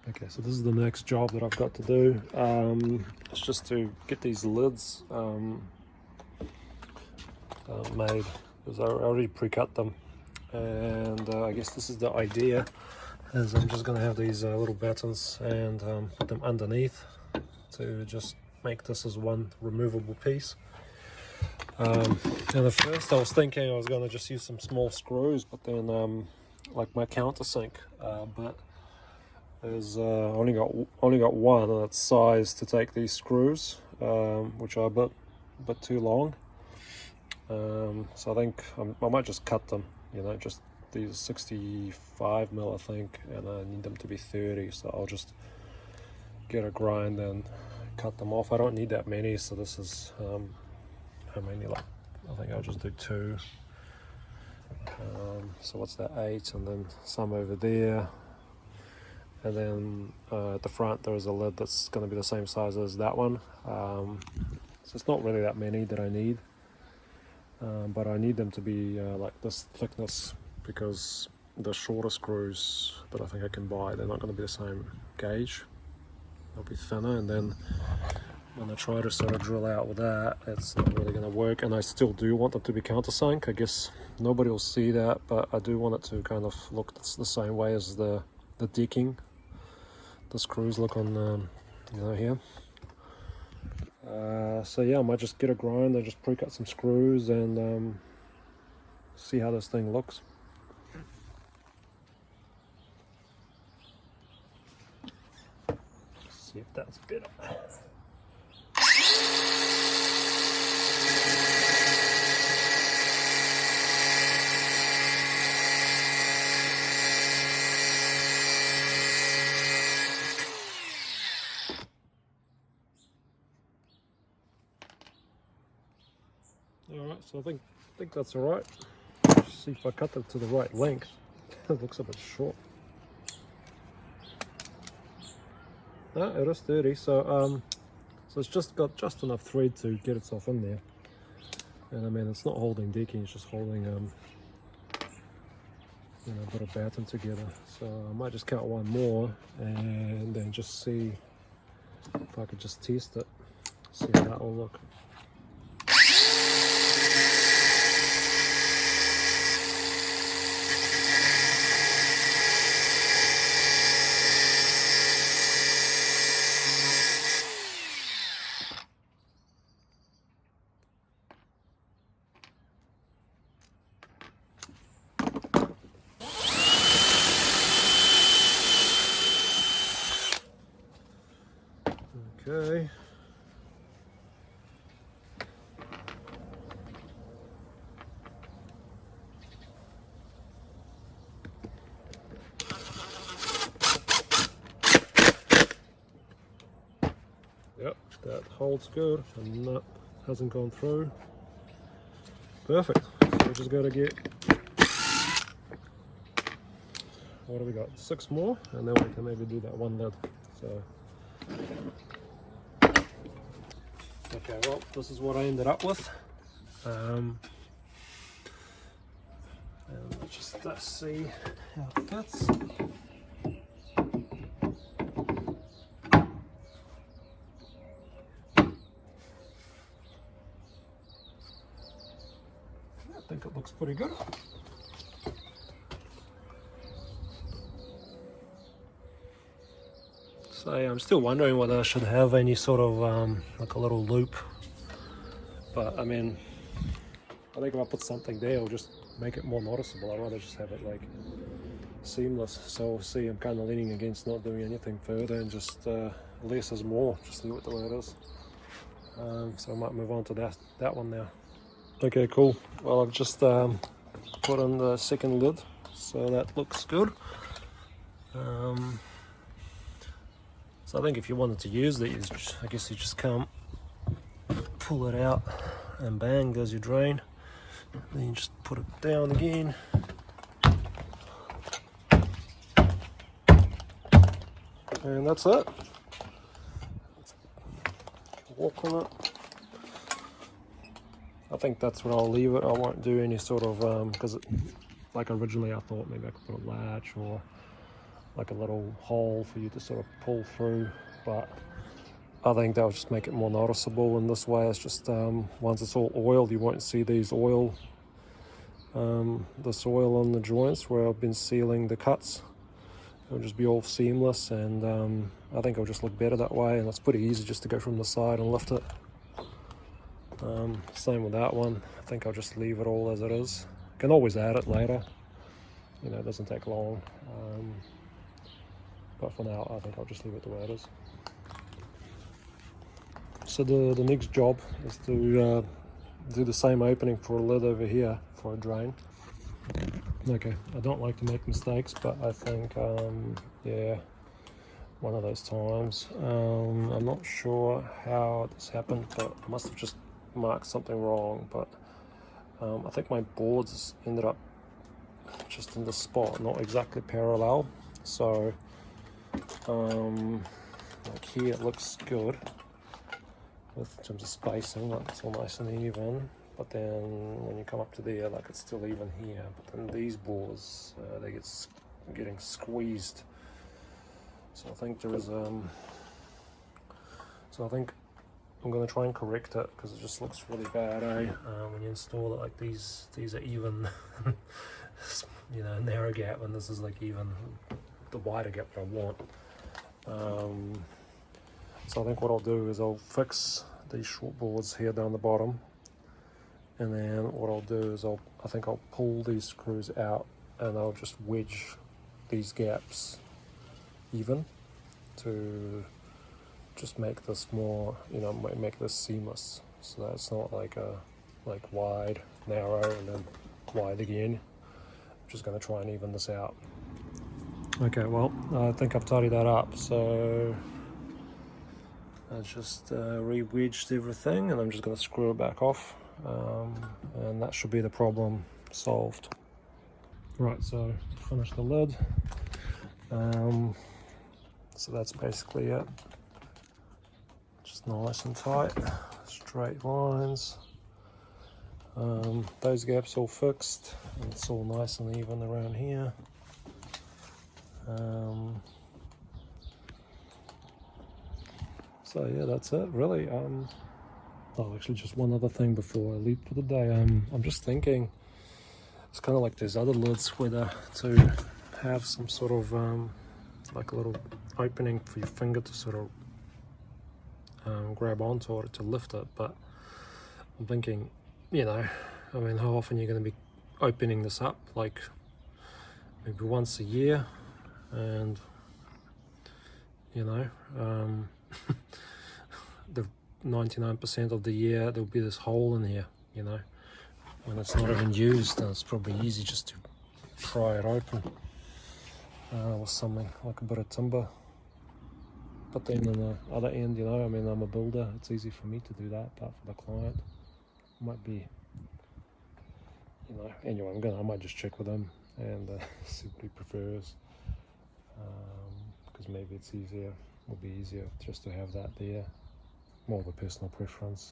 Okay, so this is the next job that I've got to do. It's just to get these lids made, because I already pre-cut them, and I guess this is the idea, is I'm just going to have these little buttons and put them underneath to just make this as one removable piece. And at first I was thinking I was going to just use some small screws, but then like my countersink, but there's only got one, and it's sized to take these screws, which are a bit too long. So I think I might just cut them, you know, just these 65 mil I think, and I need them to be 30, so I'll just get a grind and cut them off. I don't need that many, so this is how many, like I think I'll just do 2. So what's that, 8, and then some over there. And then at the front there is a lid that's going to be the same size as that one. So it's not really that many that I need, but I need them to be like this thickness, because the shorter screws that I think I can buy, they're not going to be the same gauge. They'll be thinner, and then when I try to sort of drill out with that, it's not really going to work. And I still do want them to be countersunk. I guess nobody will see that, but I do want it to kind of look the same way as the decking. The screws look on, you know, here. So yeah, I might just get a grind and just pre-cut some screws and see how this thing looks. See if that's better. Alright, so I think that's alright. See if I cut them to the right length. It looks a bit short. No, it is 30, so it's just got just enough thread to get itself in there. And I mean, it's not holding decking, it's just holding you know, a bit of batten together. So I might just cut one more and then just see if I could just test it, see how that will look. Okay. Yep, that holds good and that hasn't gone through. Perfect. So we just got to get, what do we got? 6 more, and then we can maybe do that one lid. So. Okay, well, this is what I ended up with. And let's just see how it fits. I think it looks pretty good. So yeah, I'm still wondering whether I should have any sort of like a little loop, but I mean, I think if I put something there, it'll just make it more noticeable. I'd rather just have it like seamless. So see, I'm kind of leaning against not doing anything further and just less is more, just leave it the way it is. So I might move on to that one now. Okay, cool. Well, I've just put on the second lid, so that looks good. So I think if you wanted to use these, I guess you just come, pull it out, and bang, there's your drain. Then you just put it down again. And that's it. Walk on it. I think that's what I'll leave it. I won't do any sort of, because like originally I thought maybe I could put a latch or like a little hole for you to sort of pull through, but I think that'll just make it more noticeable. And this way it's just once it's all oiled, you won't see these this oil on the joints where I've been sealing the cuts. It'll just be all seamless, and I think it'll just look better that way, and it's pretty easy just to go from the side and lift it. Same with that one. I think I'll just leave it all as it is. Can always add it later, you know, it doesn't take long, but for now I think I'll just leave it the way it is. So the next job is to do the same opening for a lid over here for a drain. Okay, I don't like to make mistakes, but I think yeah, one of those times. I'm not sure how this happened, but I must have just marked something wrong, but I think my boards ended up just in the spot, not exactly parallel. So like here it looks good in terms of spacing, like it's all nice and even, but then when you come up to there, like it's still even here, but then these boards they get getting squeezed. So I think there is so I think I'm going to try and correct it, because it just looks really bad, when you install it. Like these are even you know, narrow gap, and this is like even the wider gap that I want. So I think what I'll do is I'll fix these short boards here down the bottom, and then what I'll do is I think I'll pull these screws out, and I'll just wedge these gaps even to just make this more, you know, make this seamless, so that it's not like wide, narrow, and then wide again. I'm just going to try and even this out. Okay, well, I think I've tidied that up, so I just re-wedged everything, and I'm just going to screw it back off, and that should be the problem solved. Right, so finish the lid. So that's basically it. Just nice and tight, straight lines. Those gaps all fixed, and it's all nice and even around here. So yeah, that's it really. Oh, actually, just one other thing before I leave for the day. I'm just thinking, it's kind of like those other lids, whether to have some sort of like a little opening for your finger to sort of grab onto it to lift it. But I'm thinking, you know, I mean, how often you're going to be opening this up? Like maybe once a year, and you know, the 99% of the year there'll be this hole in here, you know, when it's not even used, and it's probably easy just to pry it open with something like a bit of timber. But then on the other end, you know, I mean, I'm a builder, it's easy for me to do that, but for the client it might be, you know, anyway, I might just check with him and see what he prefers, because maybe it's easier, will be easier just to have that there, more of a personal preference.